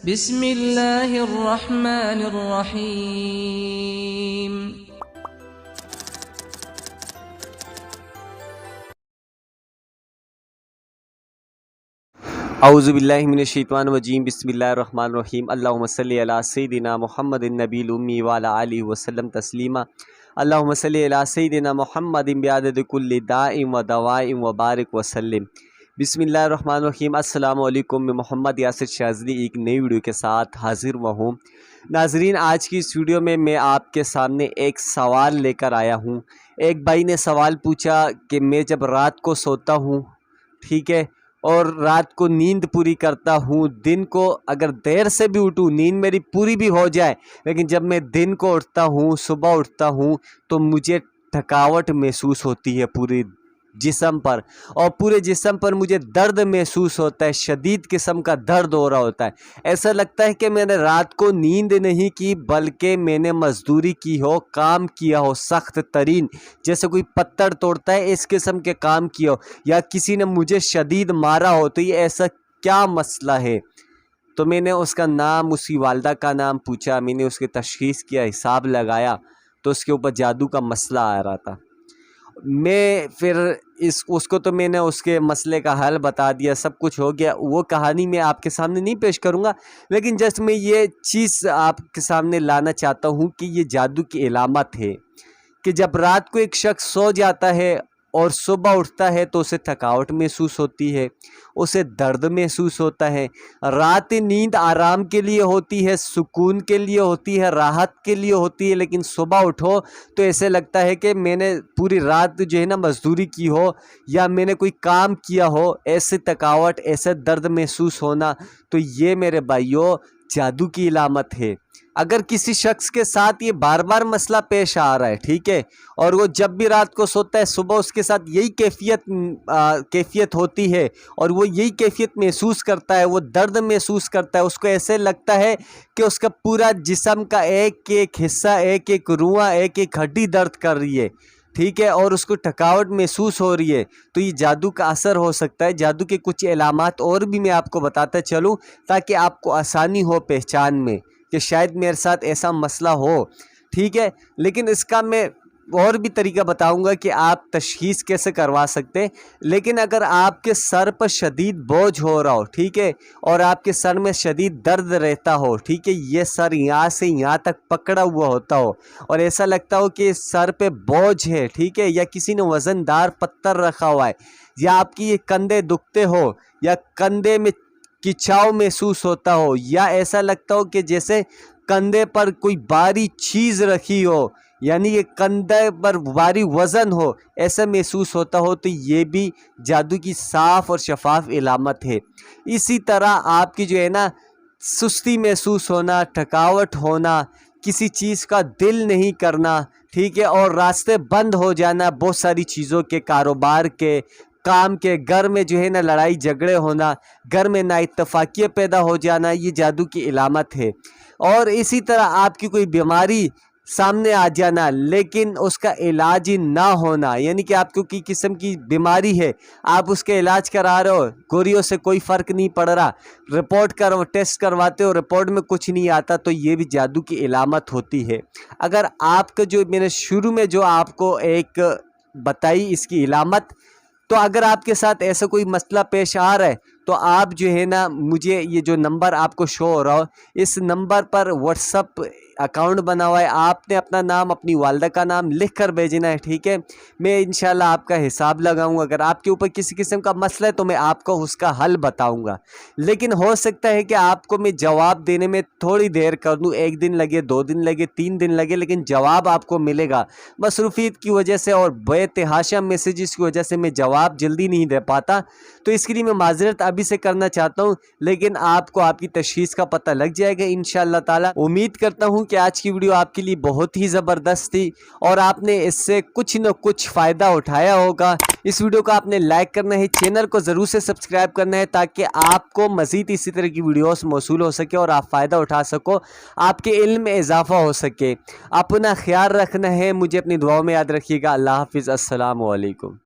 بسم اللہ الرحمن الرحیم۔ اعوذ باللہ من الشیطان الرجیم، بسم اللہ الرحمن الرحیم۔ اللہم صلی علی سیدنا محمد النبی الامی وعلی آلہ وسلم تسلیما۔ اللہم صلی علی سیدنا محمد بعدد کل داء و دواء وبارک وسلم۔ بسم اللہ الرحمن الرحیم۔ السلام علیکم، میں محمد یاسر شاذلی ایک نئی ویڈیو کے ساتھ حاضر ہوں۔ ناظرین، آج کی اس ویڈیو میں آپ کے سامنے ایک سوال لے کر آیا ہوں۔ ایک بھائی نے سوال پوچھا کہ میں جب رات کو سوتا ہوں، ٹھیک ہے، اور رات کو نیند پوری کرتا ہوں، دن کو اگر دیر سے بھی اٹھوں، نیند میری پوری بھی ہو جائے، لیکن جب میں دن کو اٹھتا ہوں، صبح اٹھتا ہوں، تو مجھے تھکاوٹ محسوس ہوتی ہے پورے جسم پر، اور پورے جسم پر مجھے درد محسوس ہوتا ہے، شدید قسم کا درد ہو رہا ہوتا ہے۔ ایسا لگتا ہے کہ میں نے رات کو نیند نہیں کی، بلکہ میں نے مزدوری کی ہو، کام کیا ہو سخت ترین، جیسے کوئی پتھر توڑتا ہے اس قسم کے کام کیا ہو، یا کسی نے مجھے شدید مارا ہو۔ تو یہ ایسا کیا مسئلہ ہے؟ تو میں نے اس کا نام، اس کی والدہ کا نام پوچھا، میں نے اس کی تشخیص کیا، حساب لگایا، تو اس کے اوپر جادو کا مسئلہ آ رہا تھا۔ میں پھر اس کو تو میں نے اس کے مسئلے کا حل بتا دیا، سب کچھ ہو گیا۔ وہ کہانی میں آپ کے سامنے نہیں پیش کروں گا، لیکن جس میں یہ چیز آپ کے سامنے لانا چاہتا ہوں کہ یہ جادو کی علامت ہے کہ جب رات کو ایک شخص سو جاتا ہے اور صبح اٹھتا ہے تو اسے تھکاوٹ محسوس ہوتی ہے، اسے درد محسوس ہوتا ہے۔ رات نیند آرام کے لیے ہوتی ہے، سکون کے لیے ہوتی ہے، راحت کے لیے ہوتی ہے، لیکن صبح اٹھو تو ایسے لگتا ہے کہ میں نے پوری رات جو ہے نا مزدوری کی ہو، یا میں نے کوئی کام کیا ہو، ایسے تھکاوٹ، ایسے درد محسوس ہونا، تو یہ میرے بھائیوں جادو کی علامت ہے۔ اگر کسی شخص کے ساتھ یہ بار بار مسئلہ پیش آ رہا ہے، ٹھیک ہے، اور وہ جب بھی رات کو سوتا ہے، صبح اس کے ساتھ یہی کیفیت ہوتی ہے، اور وہ یہی کیفیت محسوس کرتا ہے، وہ درد محسوس کرتا ہے، اس کو ایسے لگتا ہے کہ اس کا پورا جسم کا ایک ایک حصہ، ایک ایک روواں، ایک ایک ہڈی درد کر رہی ہے، ٹھیک ہے، اور اس کو تھکاوٹ محسوس ہو رہی ہے، تو یہ جادو کا اثر ہو سکتا ہے۔ جادو کے کچھ علامات اور بھی میں آپ کو بتاتا چلوں تاکہ آپ کو آسانی ہو پہچان میں کہ شاید میرے ساتھ ایسا مسئلہ ہو، ٹھیک ہے۔ لیکن اس کا میں اور بھی طریقہ بتاؤں گا کہ آپ تشخیص کیسے کروا سکتے ہیں۔ لیکن اگر آپ کے سر پر شدید بوجھ ہو رہا ہو، ٹھیک ہے، اور آپ کے سر میں شدید درد رہتا ہو، ٹھیک ہے، یہ سر یہاں سے یہاں تک پکڑا ہوا ہوتا ہو، اور ایسا لگتا ہو کہ سر پہ بوجھ ہے، ٹھیک ہے، یا کسی نے وزن دار پتھر رکھا ہوا ہے، یا آپ کی یہ کندھے دکھتے ہو، یا کندھے میں کھچاؤ محسوس ہوتا ہو، یا ایسا لگتا ہو کہ جیسے کندھے پر کوئی بھاری چیز رکھی ہو، یعنی یہ کندھے پر بھاری وزن ہو، ایسا محسوس ہوتا ہو، تو یہ بھی جادو کی صاف اور شفاف علامت ہے۔ اسی طرح آپ کی جو ہے نا سستی محسوس ہونا، تھکاوٹ ہونا، کسی چیز کا دل نہیں کرنا، ٹھیک ہے، اور راستے بند ہو جانا بہت ساری چیزوں کے، کاروبار کے، کام کے، گھر میں جو ہے نا لڑائی جھگڑے ہونا، گھر میں نا اتفاقیہ پیدا ہو جانا، یہ جادو کی علامت ہے۔ اور اسی طرح آپ کی کوئی بیماری سامنے آ جانا لیکن اس کا علاج نہ ہونا، یعنی کہ آپ کو کی قسم کی بیماری ہے، آپ اس کے علاج کرا رہے ہو، گولیوں سے کوئی فرق نہیں پڑ رہا، رپورٹ کرو، ٹیسٹ کرواتے ہو، رپورٹ میں کچھ نہیں آتا، تو یہ بھی جادو کی علامت ہوتی ہے۔ اگر آپ کا جو میں نے شروع میں جو آپ کو ایک بتائی اس کی علامت، تو اگر آپ کے ساتھ ایسا کوئی مسئلہ پیش آ رہا ہے تو آپ جو ہے نا مجھے یہ جو نمبر آپ کو شو ہو رہا ہو، اس نمبر پر واٹس اپ اکاؤنٹ بنا ہوا ہے، آپ نے اپنا نام، اپنی والدہ کا نام لکھ کر بھیجنا ہے، ٹھیک ہے، میں انشاءاللہ آپ کا حساب لگاؤں گا۔ اگر آپ کے اوپر کسی قسم کا مسئلہ ہے تو میں آپ کو اس کا حل بتاؤں گا، لیکن ہو سکتا ہے کہ آپ کو میں جواب دینے میں تھوڑی دیر کر دوں، 1 دن لگے، 2 دن لگے، 3 دن لگے، لیکن جواب آپ کو ملے گا۔ مصروفیت کی وجہ سے اور بے تحاشا میسیجز کی وجہ سے میں جواب جلدی نہیں دے پاتا، تو اس کے لیے میں معذرت ابھی سے کرنا چاہتا ہوں، لیکن آپ کو آپ کی تشخیص کا پتہ لگ جائے گا انشاءاللہ تعالی۔ امید کرتا ہوں کہ آج کی ویڈیو آپ کے لیے بہت ہی زبردست تھی اور آپ نے اس سے کچھ نہ کچھ فائدہ اٹھایا ہوگا۔ اس ویڈیو کو آپ نے لائک کرنا ہے، چینل کو ضرور سے سبسکرائب کرنا ہے تاکہ آپ کو مزید اسی طرح کی ویڈیوز موصول ہو سکے اور آپ فائدہ اٹھا سکو، آپ کے علم میں اضافہ ہو سکے۔ اپنا خیال رکھنا ہے، مجھے اپنی دعاؤں میں یاد رکھیے گا۔ اللہ حافظ، السلام علیکم۔